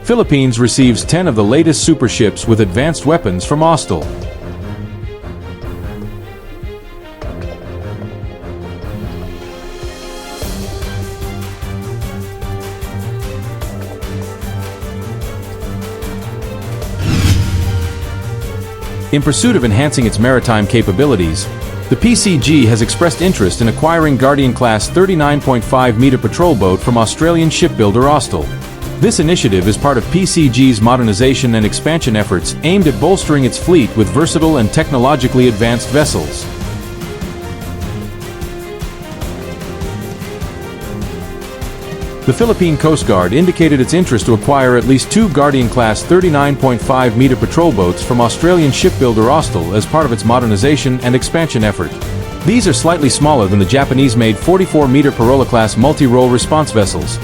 Philippines receives 10 of the latest super ships with advanced weapons from Austal. In pursuit of enhancing its maritime capabilities, the PCG has expressed interest in acquiring Guardian-class 39.5-meter patrol boat from Australian shipbuilder Austal. This initiative is part of PCG's modernization and expansion efforts aimed at bolstering its fleet with versatile and technologically advanced vessels. The Philippine Coast Guard indicated its interest to acquire at least 2 Guardian-class 39.5-meter patrol boats from Australian shipbuilder Austal as part of its modernization and expansion effort. These are slightly smaller than the Japanese-made 44-meter Parola-class multi-role response vessels,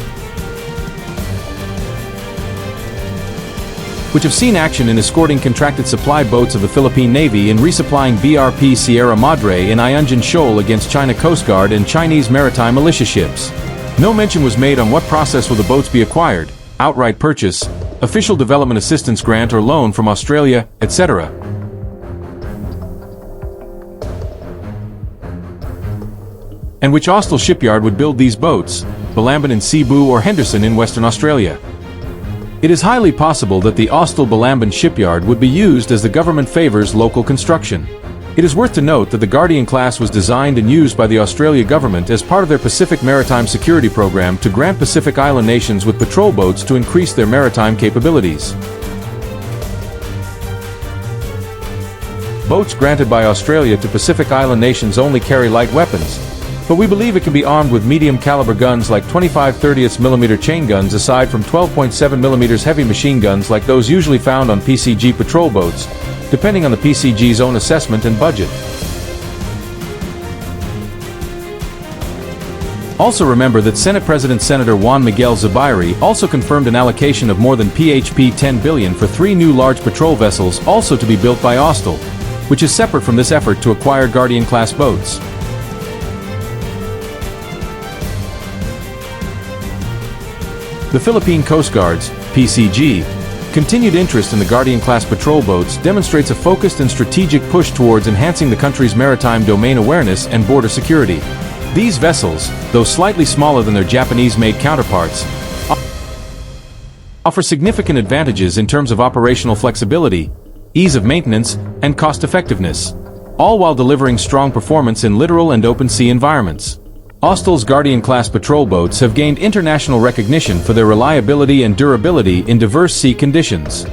which have seen action in escorting contracted supply boats of the Philippine Navy in resupplying BRP Sierra Madre in Ayungin Shoal against China Coast Guard and Chinese maritime militia ships. No mention was made on what process will the boats be acquired: outright purchase, official development assistance grant or loan from Australia, etc. And which Austal shipyard would build these boats: Balamban in Cebu or Henderson in Western Australia. It is highly possible that the Austal Balamban shipyard would be used as the government favors local construction. It is worth to note that the Guardian class was designed and used by the Australia government as part of their Pacific Maritime Security Program to grant Pacific Island nations with patrol boats to increase their maritime capabilities. Boats granted by Australia to Pacific Island nations only carry light weapons, but we believe it can be armed with medium-caliber guns like 25/30mm chain guns aside from 12.7mm heavy machine guns like those usually found on PCG patrol boats, depending on the PCG's own assessment and budget. Also remember that Senate President Senator Juan Miguel Zubairi also confirmed an allocation of more than PHP 10 billion for 3 new large patrol vessels also to be built by Austal, which is separate from this effort to acquire Guardian-class boats. The Philippine Coast Guard's PCG continued interest in the Guardian-class patrol boats demonstrates a focused and strategic push towards enhancing the country's maritime domain awareness and border security. These vessels, though slightly smaller than their Japanese-made counterparts, offer significant advantages in terms of operational flexibility, ease of maintenance, and cost-effectiveness, all while delivering strong performance in littoral and open sea environments. Austal's Guardian-class patrol boats have gained international recognition for their reliability and durability in diverse sea conditions.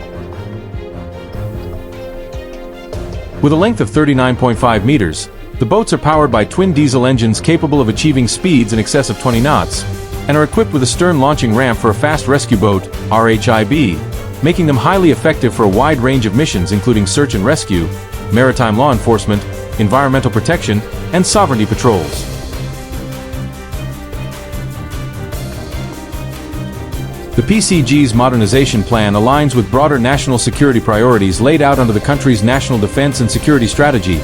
With a length of 39.5 meters, the boats are powered by twin diesel engines capable of achieving speeds in excess of 20 knots, and are equipped with a stern launching ramp for a fast rescue boat, RHIB, making them highly effective for a wide range of missions including search and rescue, maritime law enforcement, environmental protection, and sovereignty patrols. The PCG's modernization plan aligns with broader national security priorities laid out under the country's national defense and security strategy,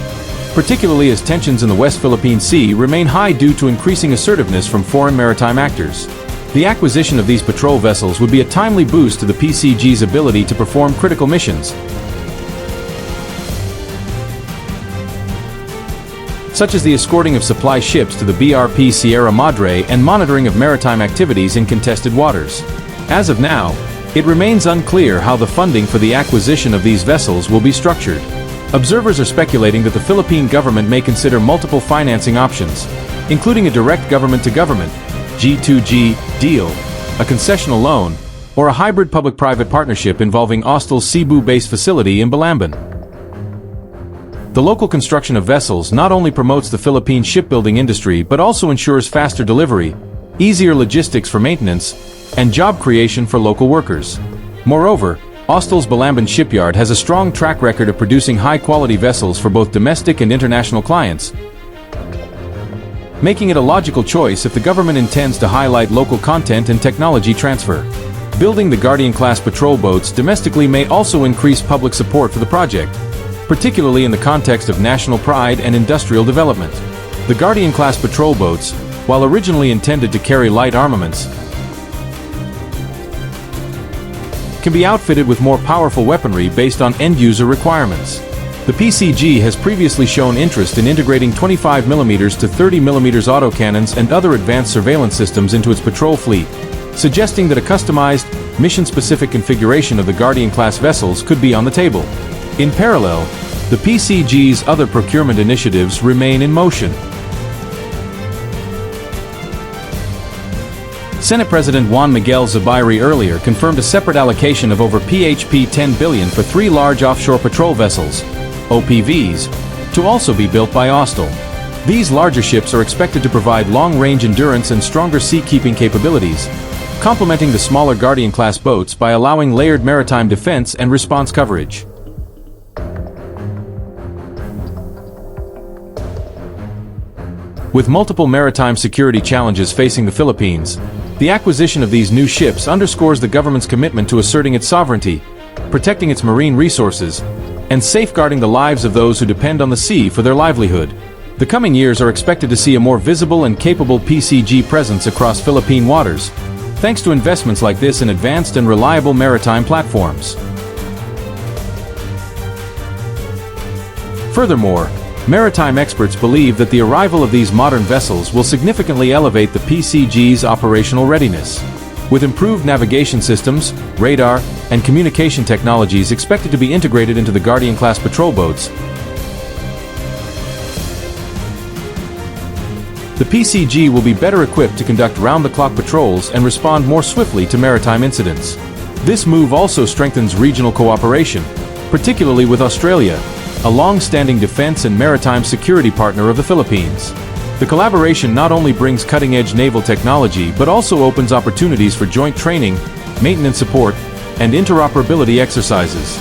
particularly as tensions in the West Philippine Sea remain high due to increasing assertiveness from foreign maritime actors. The acquisition of these patrol vessels would be a timely boost to the PCG's ability to perform critical missions, such as the escorting of supply ships to the BRP Sierra Madre and monitoring of maritime activities in contested waters. As of now, it remains unclear how the funding for the acquisition of these vessels will be structured. Observers are speculating that the Philippine government may consider multiple financing options, including a direct government-to-government G2G deal, a concessional loan, or a hybrid public-private partnership involving Austal's Cebu-based facility in Balamban. The local construction of vessels not only promotes the Philippine shipbuilding industry but also ensures faster delivery, easier logistics for maintenance, and job creation for local workers. Moreover, Austal's Balamban shipyard has a strong track record of producing high-quality vessels for both domestic and international clients, making it a logical choice if the government intends to highlight local content and technology transfer. Building the Guardian-class patrol boats domestically may also increase public support for the project, particularly in the context of national pride and industrial development. The Guardian-class patrol boats, while originally intended to carry light armaments, can be outfitted with more powerful weaponry based on end-user requirements. The PCG has previously shown interest in integrating 25mm to 30mm autocannons and other advanced surveillance systems into its patrol fleet, suggesting that a customized, mission-specific configuration of the Guardian-class vessels could be on the table. In parallel, the PCG's other procurement initiatives remain in motion. Senate President Juan Miguel Zubairi earlier confirmed a separate allocation of over PHP 10 billion for 3 large offshore patrol vessels, OPVs, to also be built by Austal. These larger ships are expected to provide long-range endurance and stronger sea-keeping capabilities, complementing the smaller Guardian-class boats by allowing layered maritime defense and response coverage. With multiple maritime security challenges facing the Philippines, the acquisition of these new ships underscores the government's commitment to asserting its sovereignty, protecting its marine resources, and safeguarding the lives of those who depend on the sea for their livelihood. The coming years are expected to see a more visible and capable PCG presence across Philippine waters, thanks to investments like this in advanced and reliable maritime platforms. Furthermore, maritime experts believe that the arrival of these modern vessels will significantly elevate the PCG's operational readiness. With improved navigation systems, radar, and communication technologies expected to be integrated into the Guardian-class patrol boats, the PCG will be better equipped to conduct round-the-clock patrols and respond more swiftly to maritime incidents. This move also strengthens regional cooperation, particularly with Australia, a long-standing defense and maritime security partner of the Philippines. The collaboration not only brings cutting-edge naval technology but also opens opportunities for joint training, maintenance support, and interoperability exercises.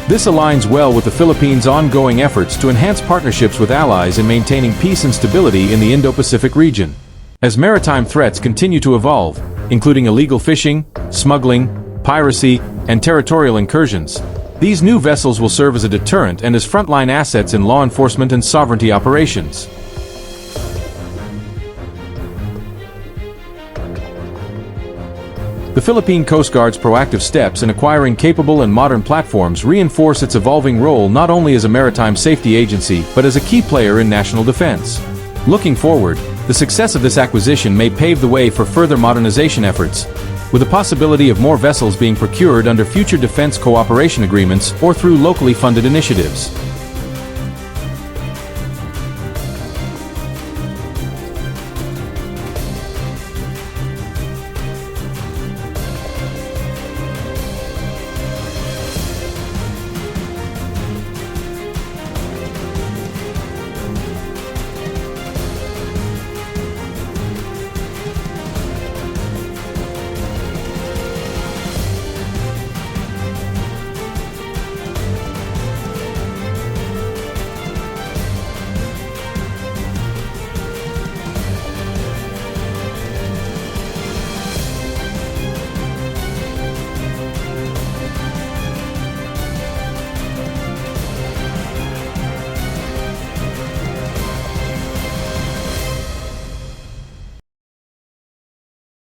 This aligns well with the Philippines' ongoing efforts to enhance partnerships with allies in maintaining peace and stability in the Indo-Pacific region. As maritime threats continue to evolve, including illegal fishing, smuggling, piracy, and territorial incursions, these new vessels will serve as a deterrent and as frontline assets in law enforcement and sovereignty operations. The Philippine Coast Guard's proactive steps in acquiring capable and modern platforms reinforce its evolving role not only as a maritime safety agency but as a key player in national defense. Looking forward, the success of this acquisition may pave the way for further modernization efforts, with the possibility of more vessels being procured under future defense cooperation agreements or through locally funded initiatives.